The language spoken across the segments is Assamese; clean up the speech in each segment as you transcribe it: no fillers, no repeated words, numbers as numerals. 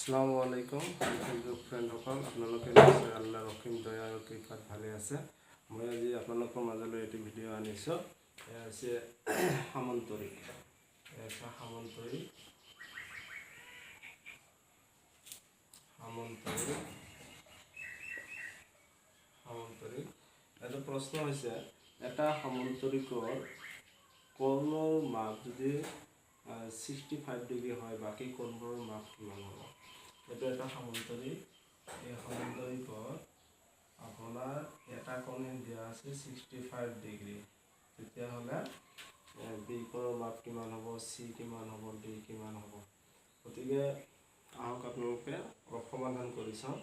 আসসালামু আলাইকুম ফেসবুক ফ্ৰেণ্ডসকল, আপোনালোকে নিশ্চয় আল্লাহ ৰহিম দয়া আৰু কৃপাত ভালে আছে। মই আজি আপোনালোকৰ মাজলৈ এটি ভিডিঅ' আনিছোঁ। এয়া হৈছে সামন্তৰিক, এটা সামন্তৰিক এটা প্ৰশ্ন হৈছে, এটা সামন্তৰিকৰ কোণৰ মাপ যদি 65 ডিগ্ৰী হয়, বাকী কোণবোৰৰ মাপ কিমান হ'ব? এইটো এটা সামন্তৰিক। এই সামন্তৰিকৰ আপোনাৰ এটা কোণে দিয়া আছে 65 ডিগ্ৰী। তেতিয়াহ'লে বি কোণৰ মাপ কিমান হ'ব, চি কিমান হ'ব, ডি কিমান হ'ব? গতিকে আহক আপোনালোকে সমাধান কৰি চাওঁ।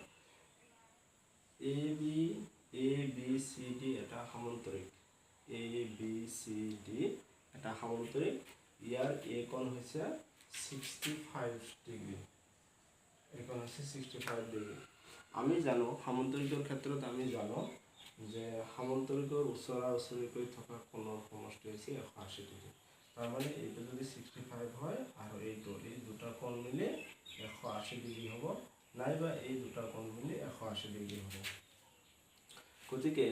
এ বি চি ডি এটা সামন্তৰিক। এ বি চি ডি এটা সামন্তৰিক। ইয়াৰ এ কোণ হৈছে 65 ডিগ্ৰী। এইখন হৈছে 65 ডিগ্ৰী। আমি জানো সামন্তৰিকৰ ক্ষেত্ৰত আমি জানো যে সামন্তৰিকৰ ওচৰা ওচৰিকৈ থকা কোণৰ সমষ্টি হৈছে 180 ডিগ্ৰী। তাৰমানে এইটো যদি 65 হয় আৰু এই দুটা কোণ মিলি 180 ডিগ্ৰী হ'ব, নাইবা এই দুটা কোণ মিলি 180 ডিগ্ৰী হ'ব। গতিকে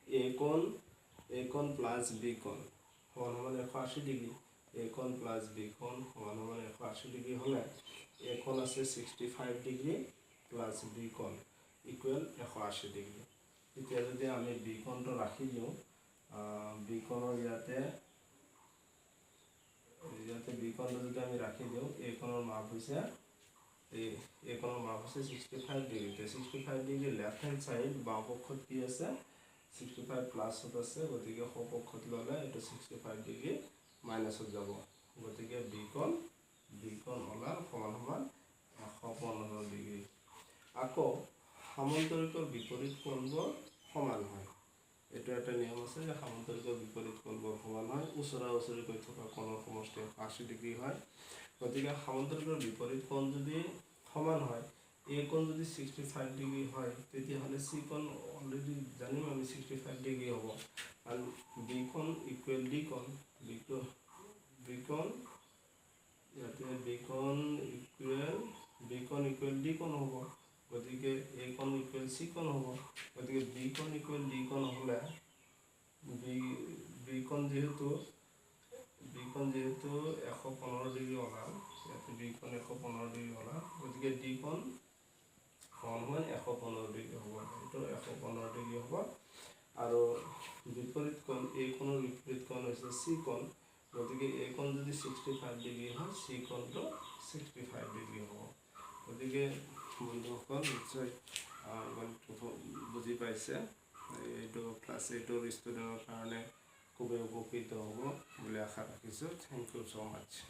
এ কোণ প্লাছ বি কোণ সমান 180 ডিগ্ৰী। এ কোণ প্লাছ বি কোণ সমান 180 ডিগ্ৰী হ'লে এ কোণ আছে 65 ডিগ্ৰী প্লাছ বি কোণ ইকুৱেল 180 ডিগ্ৰী। এতিয়া যদি আমি বি কোণটো ৰাখি দিওঁ, বি কোণৰ ইয়াতে বি কোণটো যদি আমি ৰাখি দিওঁ, এ কোণৰ মাপ হৈছে 65 degree. 65 degree left hand side বাওঁপক্ষত কি আছে, 65 প্লাছত আছে। গতিকে সোঁপক্ষত ল'লে এইটো 65 ডিগ্ৰী মাইনাছত যাব। গতিকে বি কোণ ওলাল সমান 115 ডিগ্ৰী। আকৌ সামন্তৰিকৰ বিপৰীত কোণবোৰ সমান হয়। এইটো এটা নিয়ম আছে যে সামন্তৰিকৰ বিপৰীত কোণবোৰ সমান হয়। ওচৰা ওচৰিকৈ থকা কোণৰ সমষ্টি 180 ডিগ্ৰী হয়। গতিকে সামন্তৰিকৰ বিপৰীত কোণ যদি সমান হয়, এ কোণ যদি 65 ডিগ্ৰী হয়, তেতিয়াহ'লে চি কোণ অলৰেডি জানিম আমি 65 ডিগ্ৰী হ'ব। আৰু বি কোণ ইকুৱেল ডি কোণ, ইয়াতে বি কোণ ইকুৱেল ডি কোণ হ'ব। গতিকে এ কোণ ইকুৱেল চি কোণ হ'ব। গতিকে বি কোণ ইকুৱেল ডি কোণ হ'লে বি কোণ যিহেতু 115 ডিগ্ৰী ওলাল, ইয়াতে বি কোণ 115 ডিগ্ৰী ওলাল। গতিকে ডি কোণ সমান 115 ডিগ্ৰী হ'ব। এইটো 115 ডিগ্ৰী হ'ব। আৰু বিপৰীত কোণ, এ কোণৰ বিপৰীত কোণ হৈছে চি কোণ। গতিকে এ কোণ যদি 65 ডিগ্ৰী হয়, চি কোণটো 65 ডিগ্ৰী হ'ব। গতিকে বন্ধুসকল নিশ্চয় বুজি পাইছে। এইটো ক্লাছ 8ৰ ষ্টুডেণ্টৰ কাৰণে খুবেই উপকৃত হ'ব বুলি আশা ৰাখিছোঁ। Thank you so' much.